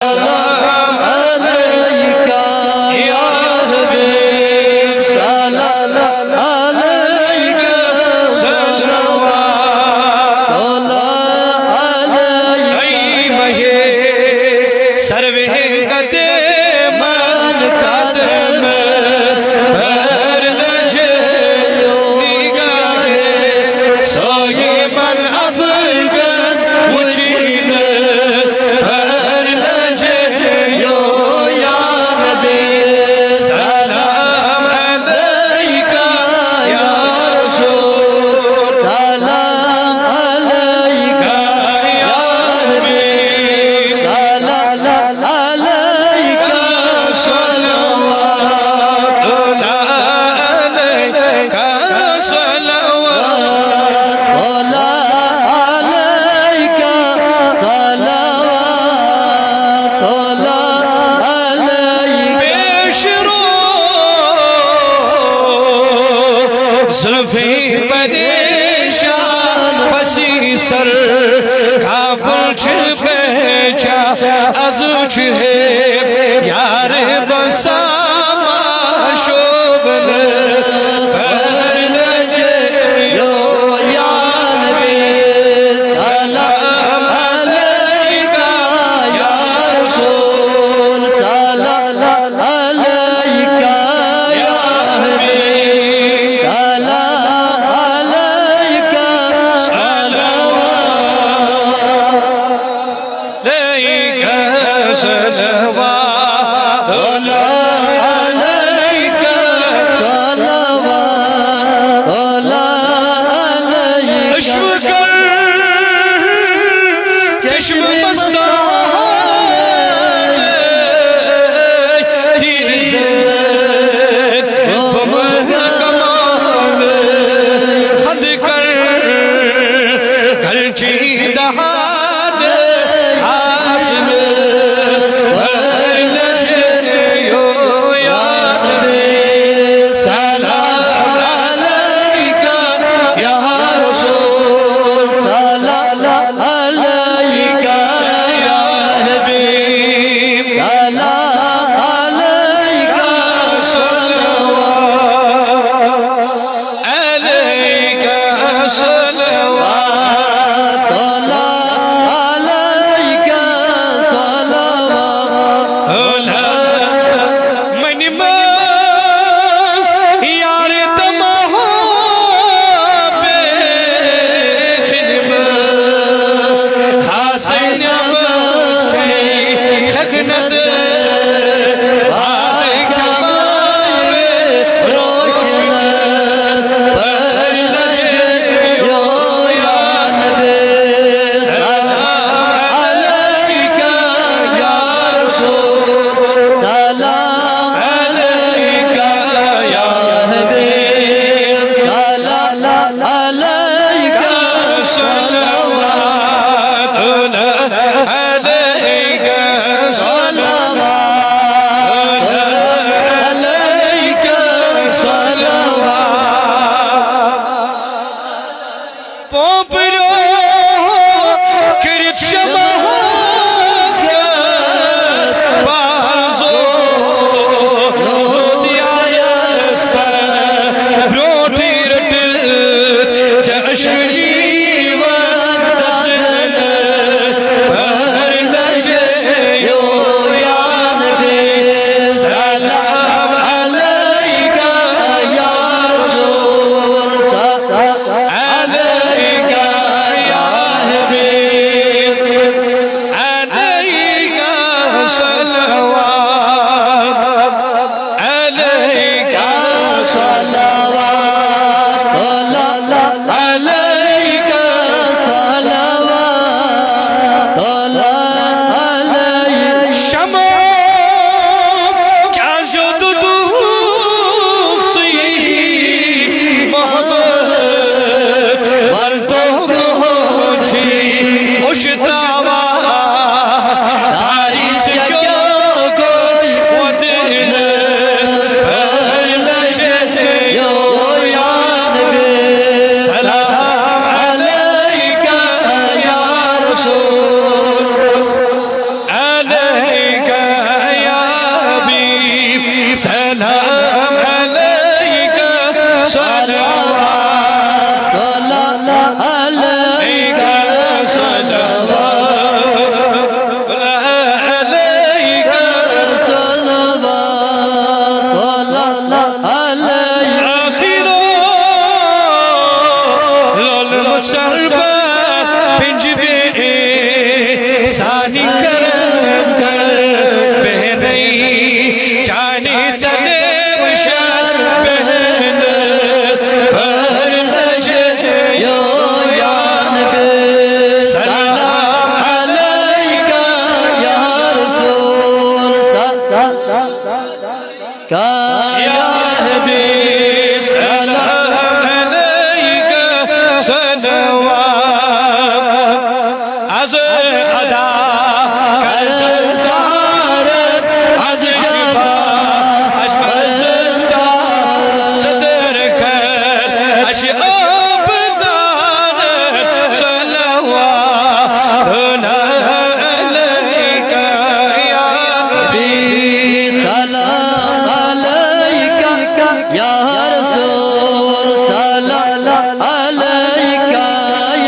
सलाम अलैका या हबीब सलाम अलैका सलवात अलैका महे सर्वे कदे मन कदम हर लजे निगाहे सोये मन अफगन मुझीन परेशान बसी सर का कुछ पहचा अजुच है यार बसा शोभन पर लजे यो यार बे सलाम अलैका या रसूल सलाम अलैका या हबीब सलाम अलैका सलवात अलैका सलवात अलैका अश्व कर चश्म मस्ता तीर से बमह कमाल खद कर गलची दहान आसन صلوات عليك صلوات عليك صلوات عليك آخرا للمتشربة بنجبه ثاني کرم کر بہنی جانی تنے بشار بہن پر لجے يا نبي سلام عليك يا رسول یا حبیب سلام علیک صلوات از ادا کر سردار از شفا صدر کر اشعاب دار صلوات علیک یا نبي سلام عليك يا رسول سلام عليك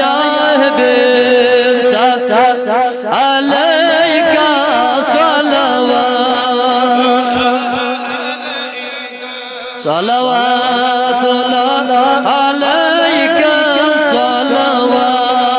يا حبيب سلام عليك صلوات الله عليك صلوات